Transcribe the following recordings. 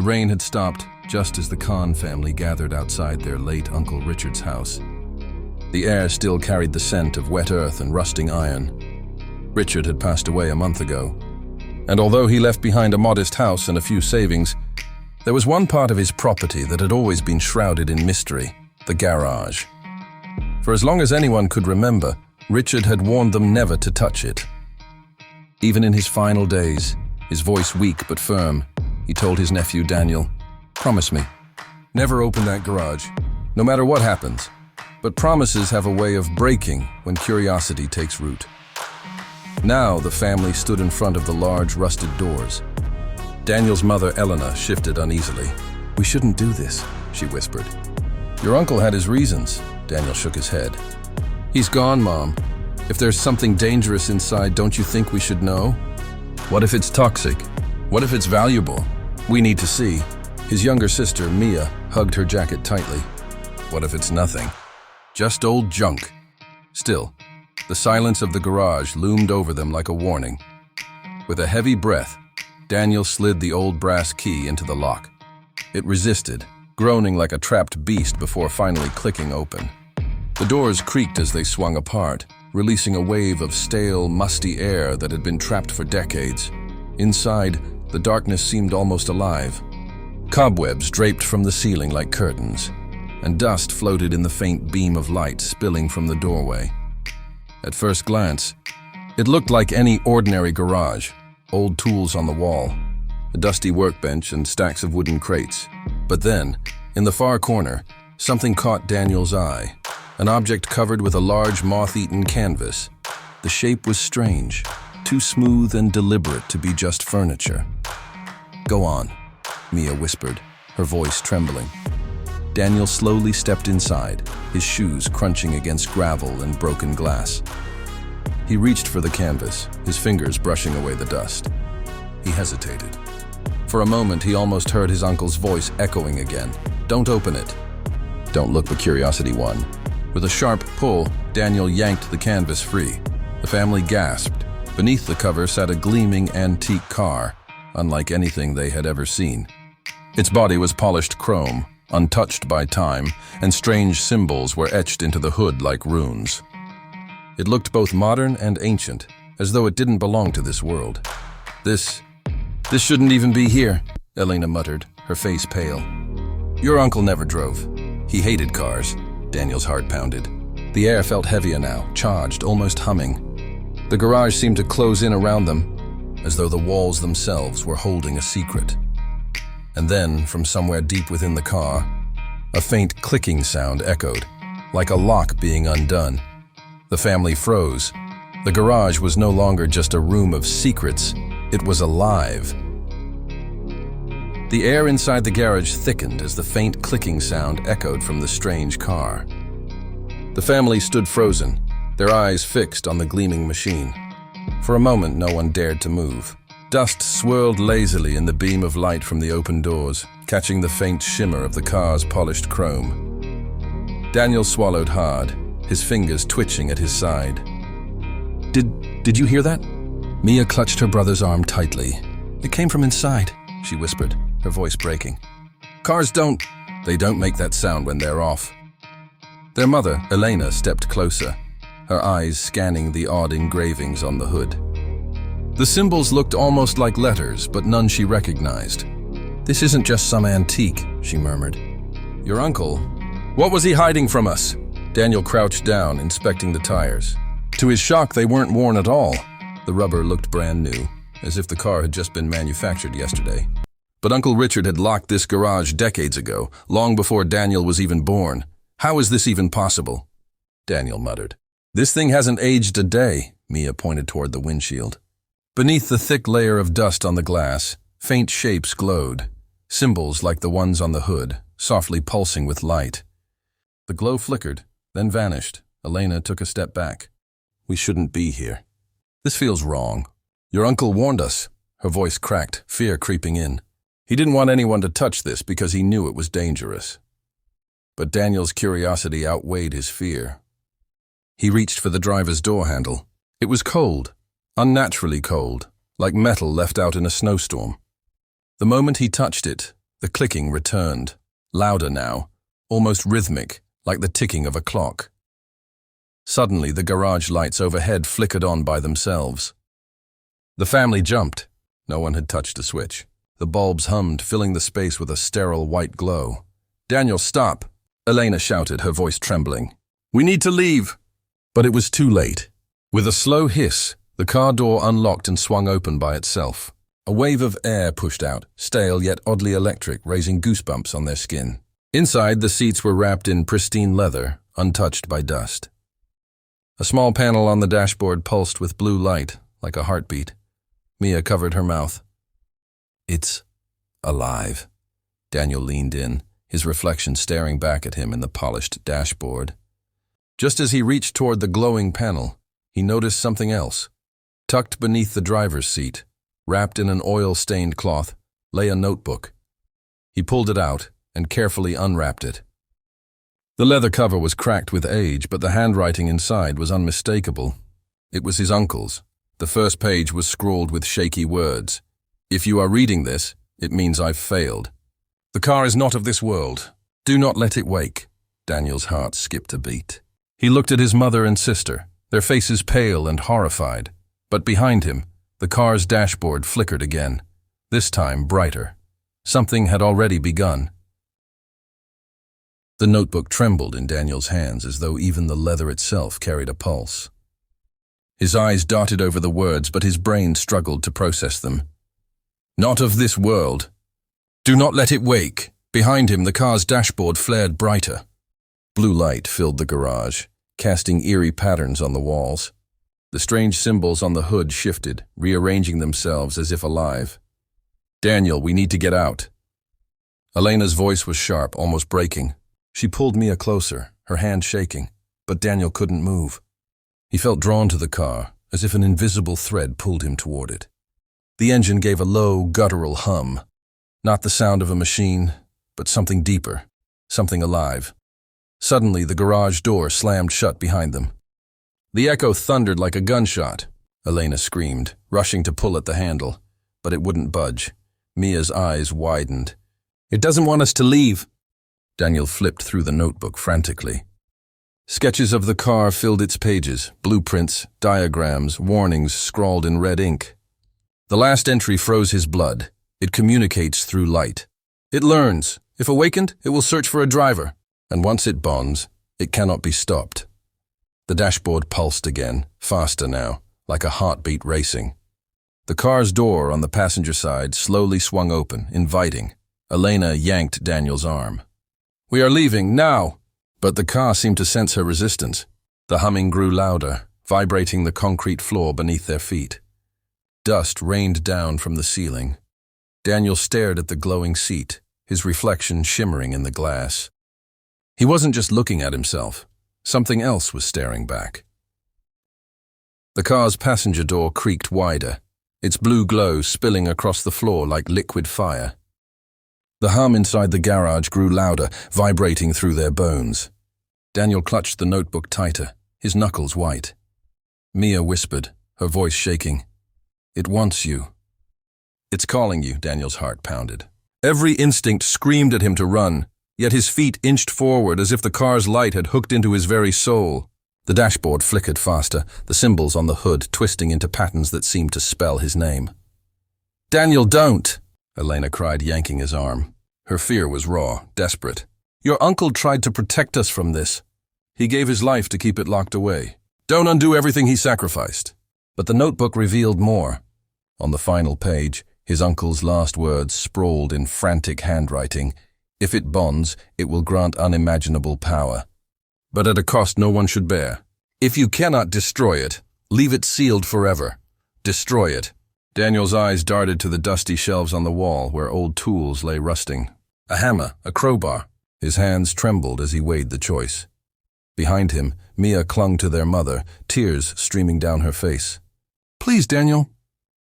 rain had stopped just as the Kahn family gathered outside their late Uncle Richard's house. The air still carried the scent of wet earth and rusting iron. Richard had passed away a month ago, and although he left behind a modest house and a few savings, there was one part of his property that had always been shrouded in mystery: the garage. For as long as anyone could remember, Richard had warned them never to touch it. Even in his final days, his voice weak but firm, he told his nephew Daniel, "Promise me, never open that garage, no matter what happens. But promises have a way of breaking when curiosity takes root." Now the family stood in front of the large rusted doors. Daniel's mother, Elena, shifted uneasily. "We shouldn't do this," she whispered. "Your uncle had his reasons." Daniel shook his head. "He's gone, Mom. If there's something dangerous inside, don't you think we should know? What if it's toxic? What if it's valuable? We need to see." His younger sister, Mia, hugged her jacket tightly. "What if it's nothing? Just old junk?" Still, the silence of the garage loomed over them like a warning. With a heavy breath, Daniel slid the old brass key into the lock. It resisted, groaning like a trapped beast before finally clicking open. The doors creaked as they swung apart, releasing a wave of stale, musty air that had been trapped for decades. Inside, the darkness seemed almost alive. Cobwebs draped from the ceiling like curtains, and dust floated in the faint beam of light spilling from the doorway. At first glance, it looked like any ordinary garage: old tools on the wall, a dusty workbench, and stacks of wooden crates. But then, in the far corner, something caught Daniel's eye. An object covered with a large moth-eaten canvas. The shape was strange, too smooth and deliberate to be just furniture. "Go on," Mia whispered, her voice trembling. Daniel slowly stepped inside, his shoes crunching against gravel and broken glass. He reached for the canvas, his fingers brushing away the dust. He hesitated. For a moment, he almost heard his uncle's voice echoing again. "Don't open it." "Don't look," but curiosity won. With a sharp pull, Daniel yanked the canvas free. The family gasped. Beneath the cover sat a gleaming antique car, unlike anything they had ever seen. Its body was polished chrome, untouched by time, and strange symbols were etched into the hood like runes. It looked both modern and ancient, as though it didn't belong to this world. This shouldn't even be here," Elena muttered, her face pale. "Your uncle never drove. He hated cars." Daniel's heart pounded. The air felt heavier now, charged, almost humming. The garage seemed to close in around them, as though the walls themselves were holding a secret. And then, from somewhere deep within the car, a faint clicking sound echoed, like a lock being undone. The family froze. The garage was no longer just a room of secrets, it was alive. The air inside the garage thickened as the faint clicking sound echoed from the strange car. The family stood frozen, their eyes fixed on the gleaming machine. For a moment, no one dared to move. Dust swirled lazily in the beam of light from the open doors, catching the faint shimmer of the car's polished chrome. Daniel swallowed hard, his fingers twitching at his side. Did you hear that?" Mia clutched her brother's arm tightly. "It came from inside," she whispered, her voice breaking. "Cars don't make that sound when they're off." Their mother, Elena, stepped closer, her eyes scanning the odd engravings on the hood. The symbols looked almost like letters, but none she recognized. "This isn't just some antique," she murmured. "Your uncle? What was he hiding from us?" Daniel crouched down, inspecting the tires. To his shock, they weren't worn at all. The rubber looked brand new, as if the car had just been manufactured yesterday. But Uncle Richard had locked this garage decades ago, long before Daniel was even born. "How is this even possible?" Daniel muttered. "This thing hasn't aged a day," Mia pointed toward the windshield. Beneath the thick layer of dust on the glass, faint shapes glowed, symbols like the ones on the hood, softly pulsing with light. The glow flickered, then vanished. Elena took a step back. "We shouldn't be here. This feels wrong. Your uncle warned us." Her voice cracked, fear creeping in. He didn't want anyone to touch this because he knew it was dangerous. But Daniel's curiosity outweighed his fear. He reached for the driver's door handle. It was cold, unnaturally cold, like metal left out in a snowstorm. The moment he touched it, The clicking returned, louder now, almost rhythmic, like the ticking of a clock. Suddenly, the garage lights overhead flickered on by themselves. The family jumped. No one had touched a switch. The bulbs hummed, filling the space with a sterile white glow. "Daniel, stop!" Elena shouted, her voice trembling. "We need to leave!" But it was too late. With a slow hiss, the car door unlocked and swung open by itself. A wave of air pushed out, stale yet oddly electric, raising goosebumps on their skin. Inside, the seats were wrapped in pristine leather, untouched by dust. A small panel on the dashboard pulsed with blue light, like a heartbeat. Mia covered her mouth. "It's alive." Daniel leaned in, his reflection staring back at him in the polished dashboard. Just as he reached toward the glowing panel, he noticed something else. Tucked beneath the driver's seat, wrapped in an oil-stained cloth, lay a notebook. He pulled it out and carefully unwrapped it. The leather cover was cracked with age, but the handwriting inside was unmistakable. It was his uncle's. The first page was scrawled with shaky words. "If you are reading this, it means I've failed. The car is not of this world. Do not let it wake." Daniel's heart skipped a beat. He looked at his mother and sister, their faces pale and horrified. But behind him, the car's dashboard flickered again, this time brighter. Something had already begun. The notebook trembled in Daniel's hands as though even the leather itself carried a pulse. His eyes darted over the words, but his brain struggled to process them. "Not of this world. Do not let it wake." Behind him, the car's dashboard flared brighter. Blue light filled the garage, casting eerie patterns on the walls. The strange symbols on the hood shifted, rearranging themselves as if alive. "Daniel, we need to get out." Elena's voice was sharp, almost breaking. She pulled Mia closer, her hand shaking, but Daniel couldn't move. He felt drawn to the car, as if an invisible thread pulled him toward it. The engine gave a low, guttural hum. Not the sound of a machine, but something deeper, something alive. Suddenly, the garage door slammed shut behind them. The echo thundered like a gunshot. Elena screamed, rushing to pull at the handle, but it wouldn't budge. Mia's eyes widened. "It doesn't want us to leave." Daniel flipped through the notebook frantically. Sketches of the car filled its pages, blueprints, diagrams, warnings scrawled in red ink. The last entry froze his blood. "It communicates through light. It learns. If awakened, it will search for a driver. And once it bonds, it cannot be stopped." The dashboard pulsed again, faster now, like a heartbeat racing. The car's door on the passenger side slowly swung open, inviting. Elena yanked Daniel's arm. "We are leaving, now!" But the car seemed to sense her resistance. The humming grew louder, vibrating the concrete floor beneath their feet. Dust rained down from the ceiling. Daniel stared at the glowing seat, his reflection shimmering in the glass. He wasn't just looking at himself. Something else was staring back. The car's passenger door creaked wider, its blue glow spilling across the floor like liquid fire. The hum inside the garage grew louder, vibrating through their bones. Daniel clutched the notebook tighter, his knuckles white. Mia whispered, her voice shaking. "It wants you." "It's calling you," Daniel's heart pounded. Every instinct screamed at him to run, yet his feet inched forward as if the car's light had hooked into his very soul. The dashboard flickered faster, the symbols on the hood twisting into patterns that seemed to spell his name. "Daniel, don't!" Elena cried, yanking his arm. Her fear was raw, desperate. "Your uncle tried to protect us from this. He gave his life to keep it locked away. Don't undo everything he sacrificed." But the notebook revealed more. On the final page, his uncle's last words sprawled in frantic handwriting. "If it bonds, it will grant unimaginable power, but at a cost no one should bear. If you cannot destroy it, leave it sealed forever. Destroy it." Daniel's eyes darted to the dusty shelves on the wall where old tools lay rusting. A hammer, a crowbar. His hands trembled as he weighed the choice. Behind him, Mia clung to their mother, tears streaming down her face. "Please, Daniel."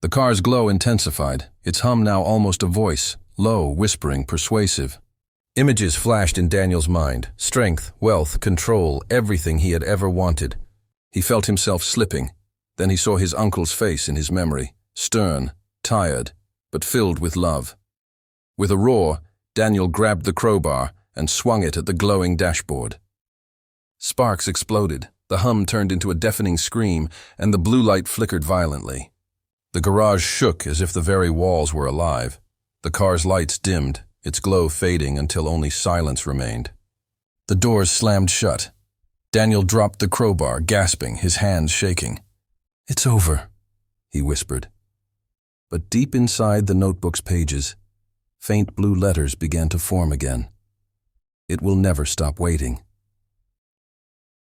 The car's glow intensified, its hum now almost a voice, low, whispering, persuasive. Images flashed in Daniel's mind, strength, wealth, control, everything he had ever wanted. He felt himself slipping. Then he saw his uncle's face in his memory, stern, tired, but filled with love. With a roar, Daniel grabbed the crowbar and swung it at the glowing dashboard. Sparks exploded, the hum turned into a deafening scream, and the blue light flickered violently. The garage shook as if the very walls were alive. The car's lights dimmed, its glow fading until only silence remained. The doors slammed shut. Daniel dropped the crowbar, gasping, his hands shaking. "It's over," he whispered. But deep inside the notebook's pages, faint blue letters began to form again. "It will never stop waiting."